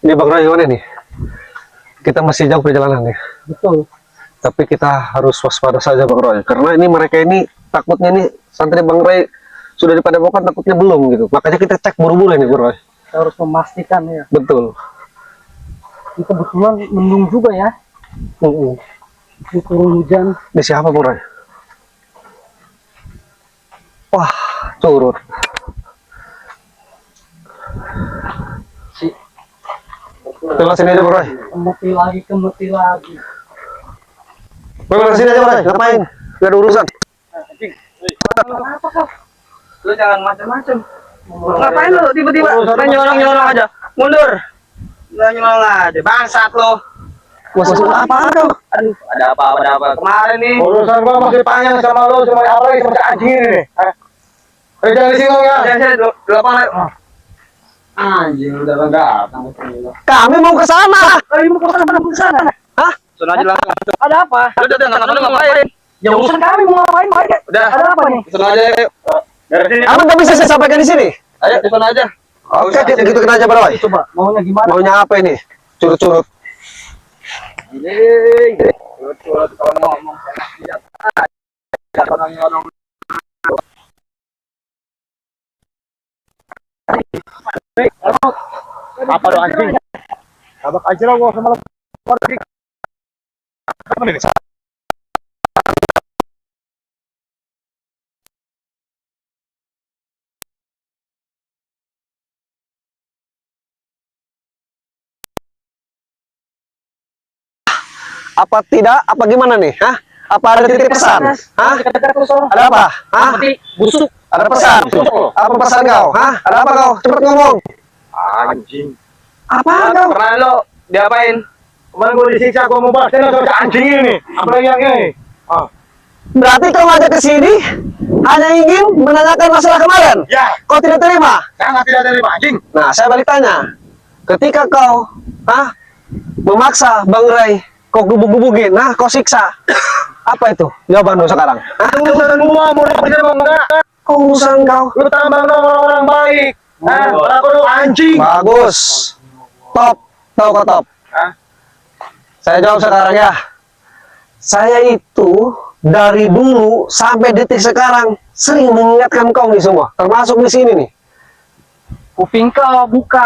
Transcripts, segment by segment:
Ini Bang Roy gimana nih? Kita masih jauh perjalanan ya. Betul. Tapi kita harus waspada saja Bang Roy. Karena ini mereka ini takutnya nih santri Bang Roy sudah di Padepokan takutnya belum gitu. Makanya kita cek buru-buru nih Bang Roy. Kita harus memastikan ya. Betul. Ini kebetulan mendung juga ya. Ini turun hujan. Ini siapa Bang Roy? Wah, curut. Coba sini aja Bang Roy. Kemeti lagi. Bang, sini aja Bang Roy. Ngapain? Gak ada urusan. Kenapa kau? Lu jangan macam-macam. Ngapain lu tiba-tiba nyolong-nyolong aja? Mundur. Lu nyolong aja. Bangsat lu. Maksud apa kau? Aduh, ada apa kemarin nih. Urusan gua masih panjang sama lu, cuma apa lagi sama anjing ini nih. Jangan disinggung ya. Jangan di lapangan. Anjing udah datang ke sini. Kami mau ke sana. Kali mau ke sana. Hah? Sana aja langsung. Ada apa? Udah nggak ngapain? Ya urusan kami mau ngapain Pak? Udah. Ada apa nih? Sana aja. Dari sini. Kamu nggak bisa saya sampaikan di sini. Ayo di sana aja. Oke, gitu aja Bang Roy. Coba maunya gimana? Maunya apa ini? Curut-curut. Curut kalau ngomong enak tidak. Jangan nyolong. Apa lu anjing? Abak aja lah gua sama lu. Apa nih? Apa tidak? Apa gimana nih? Hah? Apa ada titip pesan? Hah? Ada apa? Hah? Busuk. Ada pesan? Apa pesan kau? Hah? Ada apa kau? Cepat ngomong. Anjing. Apa kau? Pernah lo diapain? Kemarin gua disiksa, gua mau bahas sama anjing ini. Apalagi yang ini? Berarti kau ngajak ke sini hanya ingin menanyakan masalah kemarin? Ya, Kau tidak terima? sangat tidak dari anjing. Nah, saya balik tanya. Ketika kau memaksa Bang Ray, kau gubuk-gubukin, kau siksa. Apa itu jawabanmu sekarang? Urusan gua mau dapat mau enggak? Kau urusan kau. Lu tambah orang baik. Aku lu anjing. Bagus. Top. Tahu kau top. Saya jawab sekarang ya. Saya itu dari dulu sampai detik sekarang sering mengingatkan kau nih semua, termasuk di sini nih. Kuping kau buka.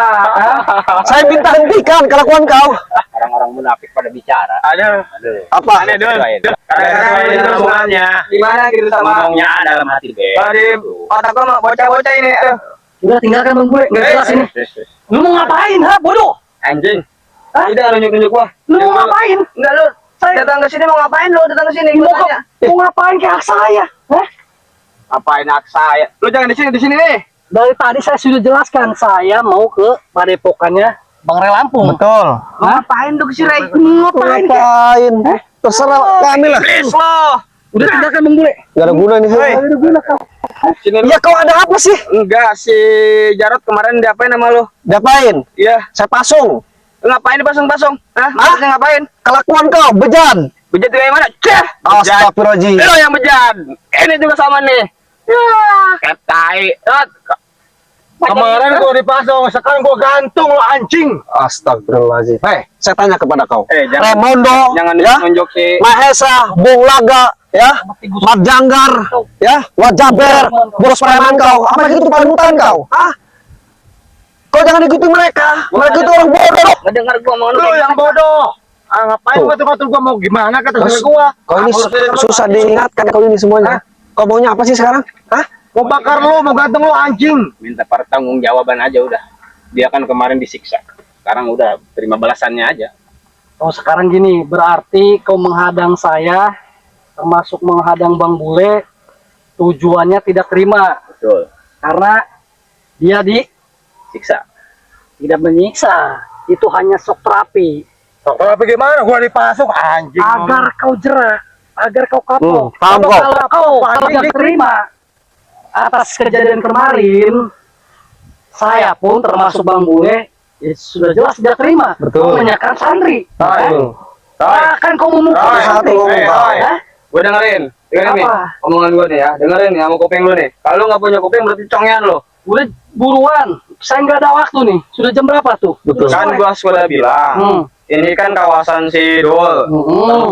Saya minta hentikan kelakuan kau. Orang-orang munafik pada bicara. Ada. Apa? Ada Ada hubungannya. Gimana gitu sama ngomongnya dalam hati be. Tadi otak gua bocah-bocah ini. Udah tinggalkan Bang Bule. Enggak jelas ini. Lu mau ngapain, bodoh? Anjing. Udah nunjuk-nunjuk gua. Lu mau ngapain? Enggak lu. Saya datang ke sini mau ngapain lu? Datang ke sini gua tanya. Mau ngapain ke hak saya? Ngapain hak saya? Lu jangan di sini nih. Dari tadi saya sudah jelaskan saya mau ke Padepokannya Bang Ray Lampung. Betul. Ngapain lu ke sini? Ngapain? Terserah kami lah. Please lo. Udah tinggalkan Bang Bule. Gak ada guna nih. Gak ada guna kau. Sini lu. Ya kau ada apa sih? Enggak, si Jarot kemarin diapain sama lu? Diapain? Iya. Saya pasung. Ngapain dipasung-pasung? Hah? Maksudnya ngapain? Kelakuan kau bejan. Bejat kayak mana? Ceh! Astagfirullahaladzim. Lo yang bejat. Ini juga sama nih. Ya, kayak tai. Kemarin gua dipasang, sekarang gua gantung lu anjing. Astagfirullahaladzim. Saya tanya kepada kau. Jangan- Remondo, Jangan ya, nunjuk si Mahesa, Bung Laga, ya, Mat Janggar, ya, Wajaber, Boros Preman kau. Apa gitu panutan kau? Kau jangan ikuti mereka. Mereka itu orang bodoh. ngedengar gua mau Lu yang bodoh. Ngapain Tuh. ngatur-ngatur gua mau gimana kata Terus, gua? kau ini susah diingatkan kau ini semuanya. Kau maunya apa sih sekarang? Mau bakar lu, mau gantung lu anjing. minta pertanggungjawaban aja udah. Dia kan kemarin disiksa. Sekarang udah terima balasannya aja. Oh sekarang gini, berarti kau menghadang saya, termasuk menghadang Bang Bule, tujuannya tidak terima. Betul. Karena dia Siksa. tidak menyiksa, itu hanya sok terapi. Tapi gimana gua dipasung anjing. Agar kau jerak, agar kau kapok. Paham kau. Kalau kau tidak terima atas kejadian kemarin, saya pun termasuk Bang Bule, ya sudah jelas tidak terima. Betul. Kau menyaksikan santri. Kan kau memukul Satu ngomong kau. Gue dengerin nih Apa? omongan gue nih ya. Dengerin nih sama kuping lu nih. Kalau nggak punya kuping berarti congean lo. Udah buruan, saya nggak ada waktu nih. Sudah jam berapa tuh? Betul. Kan gua sudah bilang. Ini kan kawasan Sidul,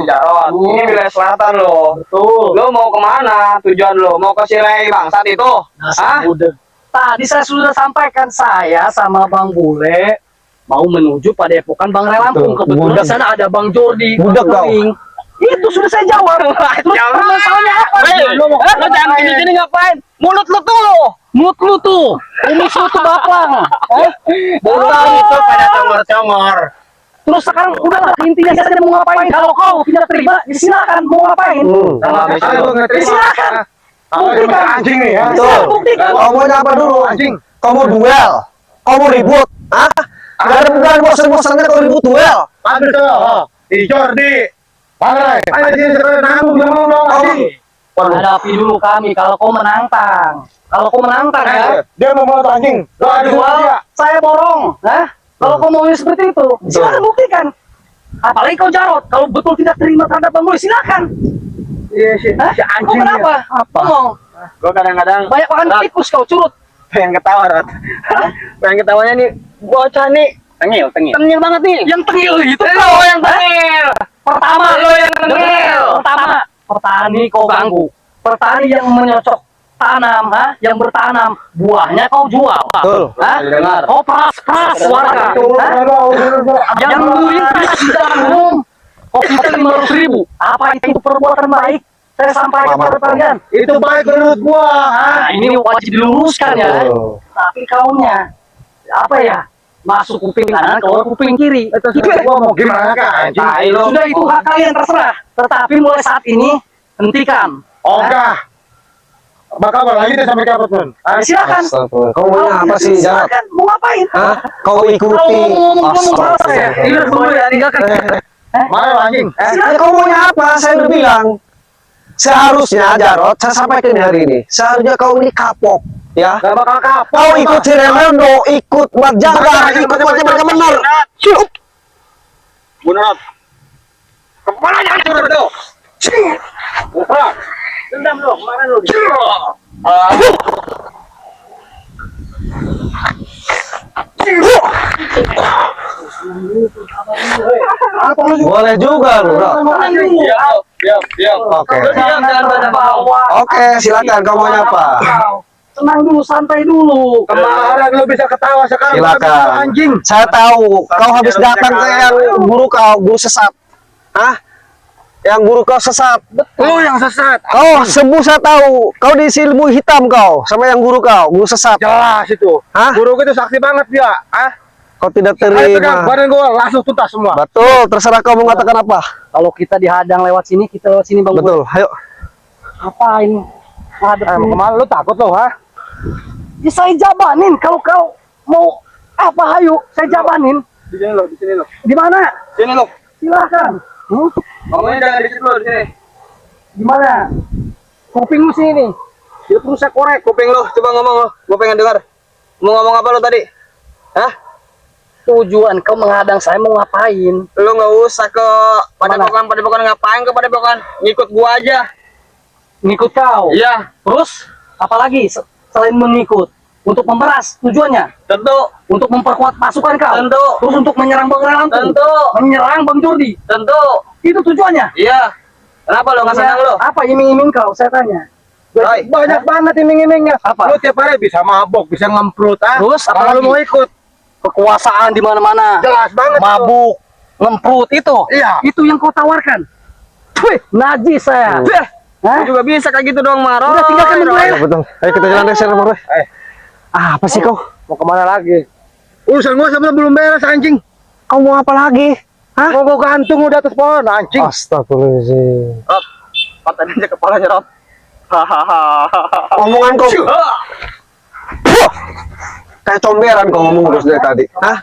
Jarot. Ini wilayah selatan lo. Betul. Lo mau kemana? Tujuan lo mau ke Silei Bangsat itu? Hah? Tadi saya sudah sampaikan, saya sama Bang Bule mau menuju pada epokan Bang Relampung. Betul. Kebetulan Budak. di sana ada Bang Jordi. Budak Bang kau. Kuning. Itu sudah saya jawab. Terus masalahnya apa? Lo jangan gini-gini ngapain? Mulut lo tuh. Mulut lu tuh, kumis lu tuh baplang. Bukan itu pada congor-congor. Terus sekarang udahlah, intinya saya mau ngapain. Kalau kau tidak terima, ya silakan mau ngapain. Ya silakan. Buktikan. Anjing nih ya. Betul. Buktikan. Kau mau apa dulu? Anjing. Kau mau duel? Kau mau ribut? Hah? Gak ada bukan bosan-bosannya kau ribut duel. Ambil tuh. Di Jordi. Pangeran. Ayo sini sekarang nanggung jangan dong anjing. Hadapi dulu kami kalau kau menantang. Kalau kau menantang ya. Dia mau melawan anjing. Lo adu Jual, dia. saya borong. Hah? Kalau kau mau seperti itu, silakan buktikan. Apalagi kau Jarot, kalau betul tidak terima terhadap Bang Boy, silakan. Iya sih. Hah? Si Kau anjing. kenapa? Ngomong. Gue kadang-kadang Banyak makan tikus kau curut. pengen ketawa, Rot. Pengen ketawanya nih, bocah nih. Tengil. Tengil banget nih. Yang tengil itu Lo kau yang tengil. Pertama Lo yang tengil. Pertama, petani kau ganggu. Petani yang menyocok tanam, yang bertanam, buahnya kau jual. Betul. Dengar. Kau peras warga. Yang melintas di jalan umum, kau minta 500.000. Apa itu perbuatan baik? Saya sampaikan kepada kalian. Itu baik menurut gua. Nah, ini wajib diluruskan ya. Tapi kaunya, apa ya? Masuk kuping kanan, keluar kuping kiri. Itu gua mau gimana kan anjing. Sudah itu hak kalian terserah. Tetapi mulai saat ini hentikan. Ogah. Bakal berlanjut sampai kapan pun. Silakan. Astagfirullah. Kau mau apa sih, Jarot? Silakan. Mau ngapain? Hah? Kau Kalau ikuti. ngomong salah saya. Ini dulu ya, tinggalkan. Mana anjing? Kau maunya apa? Saya udah bilang. Seharusnya Jarot, saya sampaikan hari ini. Seharusnya kau ini kapok, ya. Gak bakal kapok. Kau ikut si Ronaldo, ikut Mat Jabar, ikut macam-macam benar. Cukup. Bunarot. Kepalanya hancur itu. Dendam lo, kemarin lo. Boleh juga, Bro. Diam. Oke. Jangan pada bawah. Oke, silakan kau maunya apa? Tenang dulu, santai dulu. Kemarin lu bisa ketawa sekarang Silakan. anjing. Saya tahu kau habis datang ke yang guru sesat. Hah? Yang guru kau sesat. Lu yang sesat. Kau sembuh saya tahu. Kau diisi ilmu hitam kau sama yang guru sesat. Jelas itu. Hah? Guru itu saksi banget dia. Kau tidak Ayo terima. pegang badan gua langsung tuntas semua. Betul, terserah kau mau mengatakan apa. Kalau kita dihadang lewat sini, kita lewat sini Bang. Betul, ayo. Apa ini? Kemana lu takut lo, ha? Ya saya jabanin. Kalau kau mau apa, ayo saya jabanin. Di sini lo. Di mana? Sini lo. Silakan. Ngomongnya jangan di situ lo, di sini. Di mana? Kupingmu sini. Dia perlu saya korek kuping lo. Coba ngomong lo. Gue pengen dengar. Mau ngomong apa lo tadi? Hah? Tujuan kau menghadang saya mau ngapain? Lo nggak usah ke padepokan ngapain ke padepokan? Ngikut gua aja. Ngikut kau. Iya. Terus apalagi selain mengikut? Untuk memeras tujuannya? Tentu. Untuk memperkuat pasukan kau? Tentu. Terus untuk menyerang Bang Relampung? Tentu. Menyerang Bang Jordi? Tentu. Itu tujuannya? Iya. Kenapa lo nggak senang lo? Apa iming-iming kau? Saya tanya. Banyak banget iming-imingnya. Apa? Lu tiap hari bisa mabok, bisa ngemprut, Terus apa kalau lagi? lu mau ikut, Kekuasaan di mana-mana. jelas banget. Mabuk, ngemprut itu. Iya. Itu yang kau tawarkan. Wih, najis saya. Hah? Lu juga bisa kayak gitu dong, Maro. Udah tinggalkan dulu ya. Betul. Ayo kita jalan deh, Bang Roy. Apa sih kau? Mau kemana lagi? Urusan gua sebenarnya belum beres anjing. Kau mau apa lagi? Hah? Mau gua gantung udah atas pohon anjing. Astagfirullahaladzim. Rob, patahin aja kepalanya, Rob. Hahaha. Omongan kau. Kayak comberan kau ngomong terus dari tadi. Hah?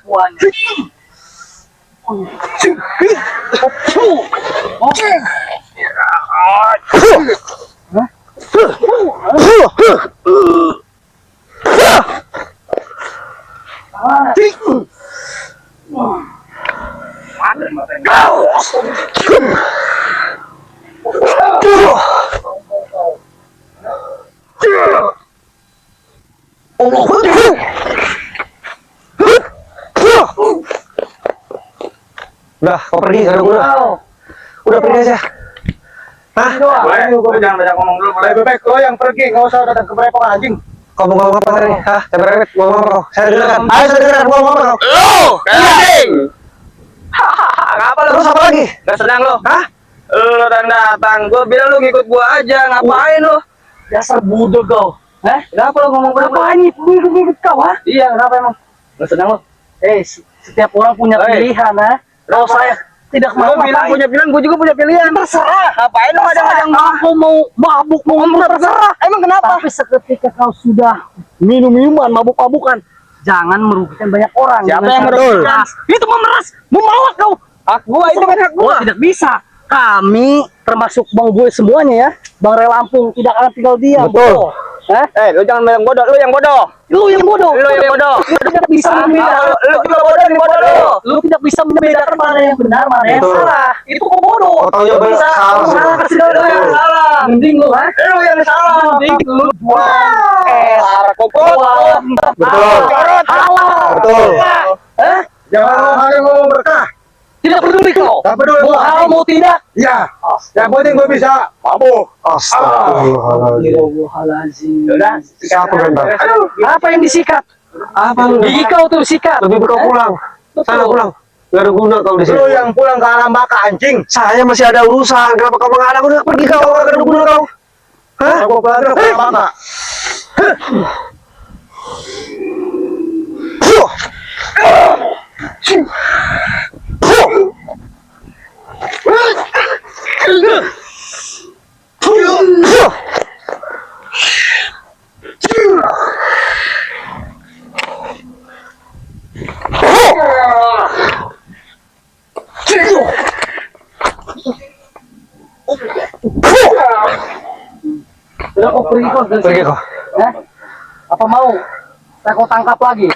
Udah, kau pergi, gak ada guna. Udah pergi aja. Hah? Boleh, lu jangan banyak ngomong dulu, boleh. Lebih baik lo yang pergi, nggak usah datang ke berepokan anjing. Kau mau ngomong apa tadi? Hah? Jangan berewet, ngomong apa kau? Saya dengarkan. Ayo, saya dengarkan, ngomong apa kau? Lu, anjing. Hahaha, apa lu? Terus apa lagi? Gak senang lu? Hah? Lu datang, gua bilang lu ngikut gua aja, ngapain lu? Dasar bodoh kau. Kenapa lu ngomong berapa? Ngapain ikut kau, ha? Iya, kenapa emang? Gak senang lu? Setiap orang punya pilihan, ha? Kalau saya tidak mau Lu bilang punya pilihan, gua juga punya pilihan. terserah. Ngapain lu ngajak-ngajak Aku mau mabuk, mau terserah. Emang kenapa? Tapi seketika kau sudah minum-minuman, mabuk-mabukan, jangan merugikan banyak orang. Siapa Dengan yang cara merugikan? keras. Itu memeras, memalak kau. Hak gua, itu kan hak gua. Oh, tidak bisa. Kami termasuk Bang Boy semuanya ya. Bang Re Lampung tidak akan tinggal diam. Betul. Hah? Lu jangan bilang bodoh, lu yang bodoh. Lu yang bodoh. Lu yang bodoh. Lu tidak bisa membedakan. Lu juga bodoh, ini bodoh lu. Lu tidak bisa membedakan mana yang benar, mana yang Betul. salah. Itu kok bodoh. Kau tahu jawaban Bisa. salah. Salah kasih tahu lu yang salah. Mending lu, ha? Lu yang salah. Mending lu Kokot. Betul. halal. Betul. Hah? Jangan lo hanya ngomong berkah. Tidak peduli kau. Tak peduli Mau gua. halal mau tidak. Ya, yang penting gue bisa mabuk. Astagfirullahaladzim. Udah, Siapa bentar? Aduh, Apa yang disikat? Apa lu? Gigi kau tuh sikat. Lebih kau pulang. Sana pulang. Gak ada guna kau di sini. Lo yang pulang ke alam baka anjing. Saya masih ada urusan. Kenapa kau menghadang? Udah pergi kau. Gak ada guna kau. Hah? Aku pulang ke alam baka. Udah kau pergi kau. Pergi kau. Hah? Apa mau? Saya kau tangkap lagi.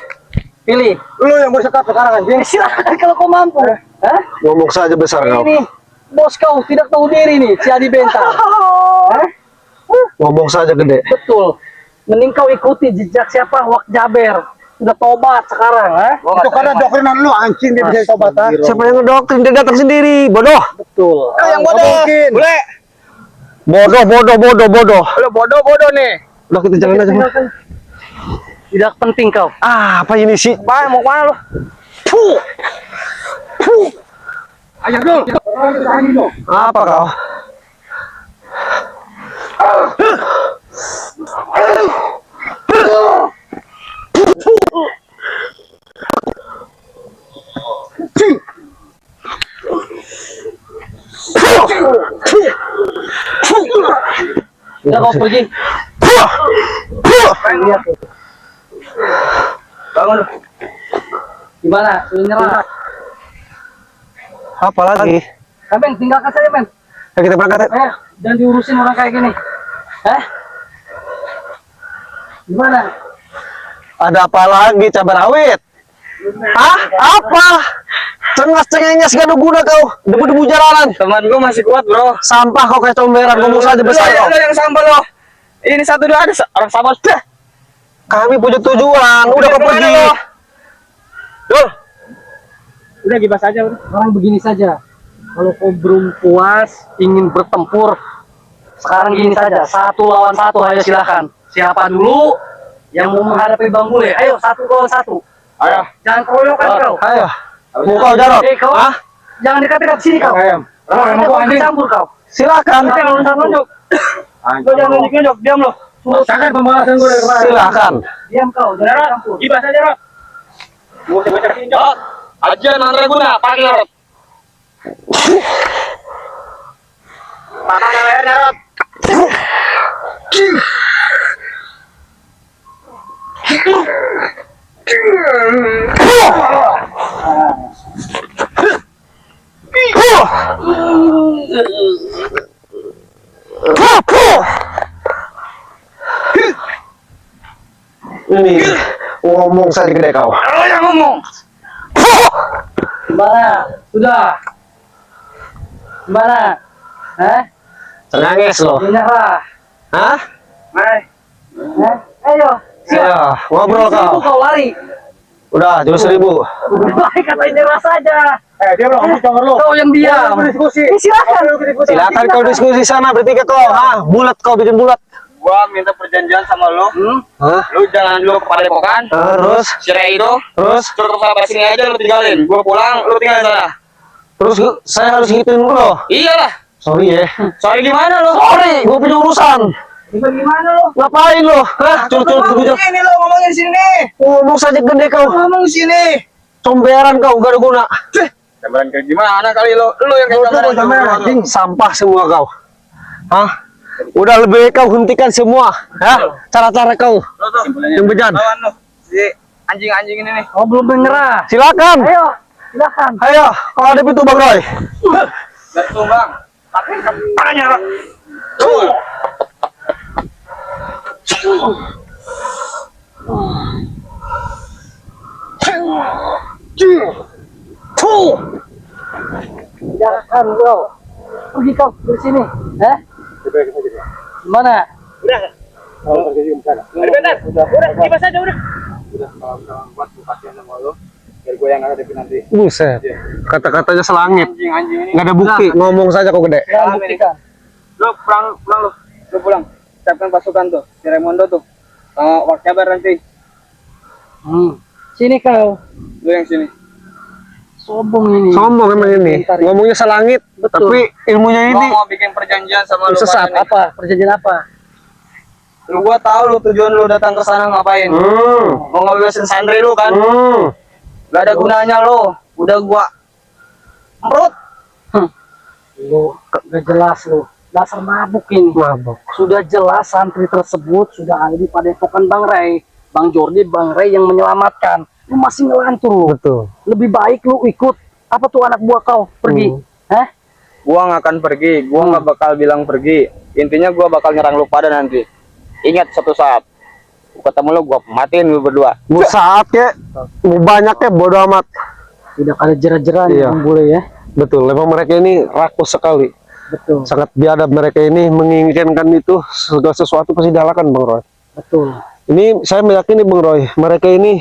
Pilih. Lo yang bersekap sekarang anjing. Silakan kalau kau mampu. Hah? Ngomong saja besar kau. Ini bos kau tidak tahu diri nih, si Adi Bentang. Hah? Ngomong saja gede. Betul. Mending kau ikuti jejak siapa? Wak Jaber. Sudah tobat sekarang, ha? Itu karena doktrinan lu anjing dia bisa tobat ah. Siapa yang ngedoktrin? Dia datang sendiri. Bodoh. Betul. lu yang bodoh. Mungkin. Boleh. Bodoh. Lu bodoh nih. Udah kita jalan aja. Bro. Tidak penting kau. Ah, apa ini sih? Bang, mau kemana lu? Ayo dulu. Apa kau? Udah kau pergi. Lihat tuh. Bangun lu. Gimana? Sudah nyerah. Apa lagi? Ben, tinggalkan saja, Ben. Ya, kita berangkat. Ya. Jangan diurusin orang kayak gini. Hah? Gimana? Ada apa lagi cabai rawit? Hah? Apa? Cengas-cengengnya segala guna kau. Debu-debu jalanan. Teman gua masih kuat, Bro. Sampah kau kayak comberan. Ngomong saja besar kau. Lu yang sampah lo. Ini satu dua ada orang sampah. Dah. Kami punya tujuan. Udah kau pergi. Dul. Udah gibas aja udah. Orang begini saja. Kalau kau belum puas ingin bertempur, sekarang gini saja. 1 lawan 1, ayo silakan. Siapa dulu yang mau menghadapi Bang Bule? Ayo 1 lawan 1. Ayo. Jangan keroyokan kau. Ayo. Mau kau Jarot? Kau Hah? jangan dekat-dekat sini kau. Ayam. Nanti kau campur kau. Silakan. Jangan nunjuk. Lu jangan nunjuk, diam lo. Sangat pembahasan gue dari kemarin. Silakan. Diam kau, jangan campur. Gibas aja, Rot. Gua baca pinjol. Ajian mandraguna, panggil Rot. Mana lehernya, Rot? Ini ngomong saja gede kau. Lu yang ngomong. Gimana? Sudah. Gimana? Hah? Nangis lo. Menyerah. Hah? Hai. Hah? Ayo. Ayo, ngobrol Seribu kau. kau lari. Udah, jurus 1000. Baik, katanya nyerah saja. Dia belum ngomong denger lu. Kau yang diam. Berdiskusi. Silakan. Silakan kau diskusi sana bertiga kau. Bulat kau bikin bulat. Gua minta perjanjian sama lu. Hah? Lu jangan dulu ke Padepokan. Terus Si Ray itu. terus Terus sampai sini aja lu tinggalin. Gua pulang, lu tinggal di sana. terus saya harus gituin dulu. Iyalah. Sorry ya. Sorry gimana lu? Sorry, gue punya urusan. Gimana lu? Ngapain lo? Hah? Curcol Ini lu ngomongin sini. ngomong saja gede kau. Ngomong sini. Comberan kau, gak ada guna. Gambaran kayak gimana kali lu? Lu yang kayak gambaran Anjing, sampah semua kau. Hah? Udah lebih kau hentikan semua. Hah? Cara-cara kau. Yang bejat. Lawan lu. Si anjing-anjing ini nih. Oh, belum menyerah. Silakan. Ayo, silakan. Ayo, kalau ada pintu Bang Roy. Betul bang. Pakai kepalanya. Tuh. Silakan kau. Pergi kau dari sini. Gimana? Udah, gimana saja udah. Buat kasihan sama lu. Biar gue yang ngadepin nanti. Buset. Kata-katanya selangit. Anjing-anjing ini. Nggak ada bukti. Ngomong saja kau gede. Saya buktikan. Lu pulang lu. Lu pulang. Siapkan pasukan tuh. Si Raimondo tuh. Wakjabar nanti. Sini kau. Lu yang sini. Sombong ini. Sombong emang ini. Bentar, Ngomongnya selangit, Betul. tapi ilmunya ini Gua mau bikin perjanjian sama lu. sesat. pada nih. Apa? Perjanjian apa? Lu gua tahu lu tujuan lu datang ke sana ngapain. Mau ngebebasin santri lu kan? Gak ada gunanya lu. Udah gua emprut. Lu gak jelas lu. Dasar mabuk ini. Mabok. Sudah jelas santri tersebut sudah ada di Padepokan Bang Ray. Bang Jordi, Bang Ray yang menyelamatkan. Lu masih ngelantur lu. Betul. Lebih baik lu ikut. Apa tuh anak buah kau pergi? Hah? Gua nggak akan pergi. Gua nggak bakal bilang pergi. Intinya gua bakal nyerang lu pada nanti. Ingat suatu saat. Gua ketemu lu, gua matiin lu berdua. Mau saat ya, mau banyak ya, bodo amat. Tidak ada jera-jera Iya. yang boleh ya. Betul, memang mereka ini rakus sekali. Betul. Sangat biadab mereka ini menginginkan itu segala sesuatu pasti dilakukan Bang Roy. Betul. Ini saya meyakini Bang Roy, mereka ini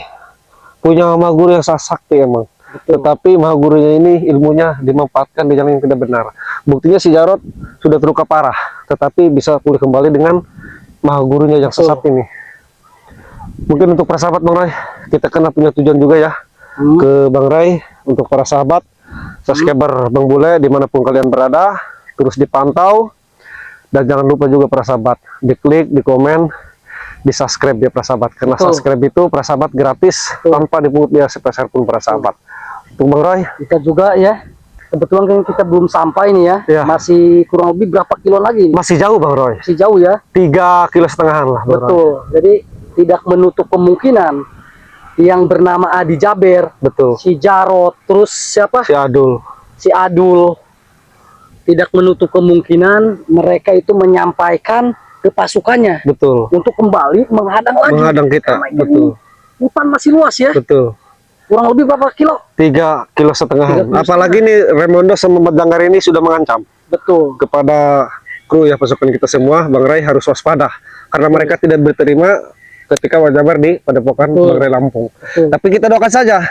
punya maha guru yang sangat sakti emang. Betul. Tetapi maha gurunya ini ilmunya dimanfaatkan di jalan yang tidak benar. Buktinya si Jarod sudah terluka parah, tetapi bisa pulih kembali dengan maha gurunya yang Betul. sesat ini. Mungkin untuk para sahabat Bang Roy, kita kena punya tujuan juga ya ke Bang Ray. Untuk para sahabat, subscriber Bang Bule dimanapun kalian berada, terus dipantau. Dan jangan lupa juga para sahabat, diklik, dikomen, di subscribe ya para sahabat. Karena Betul. subscribe itu para sahabat gratis, tanpa dipungut biaya sepeser pun para sahabat. Untuk Bang Roy, Kita juga ya. Kebetulan kan kita belum sampai nih ya. Iya. Masih kurang lebih berapa kilo lagi? masih jauh Bang Roy, Masih jauh ya. 3,5 kiloan lah Bang Roy. Betul. Jadi tidak menutup kemungkinan yang bernama Adi Jaber, Betul, si Jarod, terus siapa? si Adul. Si Adul. Tidak menutup kemungkinan mereka itu menyampaikan ke pasukannya Betul, untuk kembali menghadang lagi. menghadang kita. Karena ini Betul, hutan masih luas ya. betul. Kurang lebih berapa kilo? 3,5 kiloan. 3,5. Apalagi nih Raimondo sama Mbak Janggar ini sudah mengancam Betul. kepada kru ya pasukan kita semua. Bang Ray harus waspada karena mereka tidak berterima ketika Wajabar di Padepokan Bang Ray Lampung. Tapi kita doakan saja,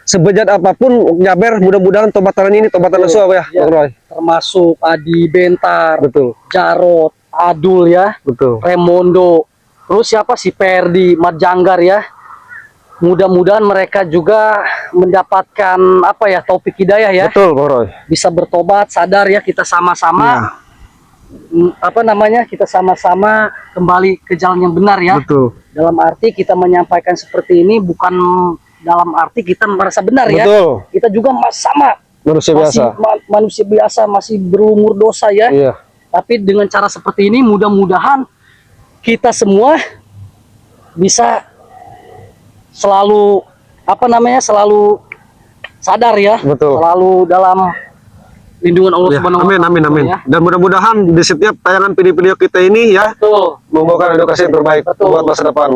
sebejat apapun Jaber, mudah-mudahan tobatan ini tobatan nasuh ya, Ya. Bang Roy. Termasuk Adi Bentar, Betul, Jarod, Adul ya, betul. Raimondo, terus siapa si Perdi, Mat Janggar ya. Mudah-mudahan mereka juga mendapatkan apa ya, taufik hidayah ya, Betul, Bang Roy. bisa bertobat, sadar ya, kita sama-sama apa namanya, kita sama-sama kembali ke jalan yang benar ya. Betul. Dalam arti kita menyampaikan seperti ini bukan dalam arti kita merasa benar ya. Betul. Kita juga sama Manusia masih biasa. manusia biasa, masih berumur dosa ya. Iya. Tapi dengan cara seperti ini mudah-mudahan kita semua bisa selalu apa namanya, selalu sadar ya. Betul. Selalu dalam lindungan Allah Ya, Subhanahu wa amin, Ta'ala amin, amin. ya. Dan mudah-mudahan di setiap tayangan video-video kita ini ya Betul. membawakan edukasi yang terbaik Betul. buat masa depan.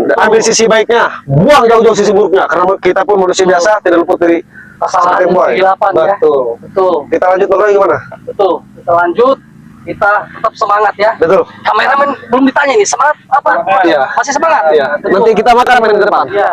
Dan ambil sisi baiknya, buang jauh-jauh sisi buruknya. Karena kita pun manusia biasa, tidak luput dari Kesalahan yang dan baik. kegelapan ya. Betul. Betul. Kita lanjut Bang Roy gimana? Betul. Kita lanjut. Kita tetap semangat ya. Betul. Kameramen belum ditanya nih, semangat apa? Iya. Masih semangat? Iya. Betul. Nanti kita makan main ke depan. Iya.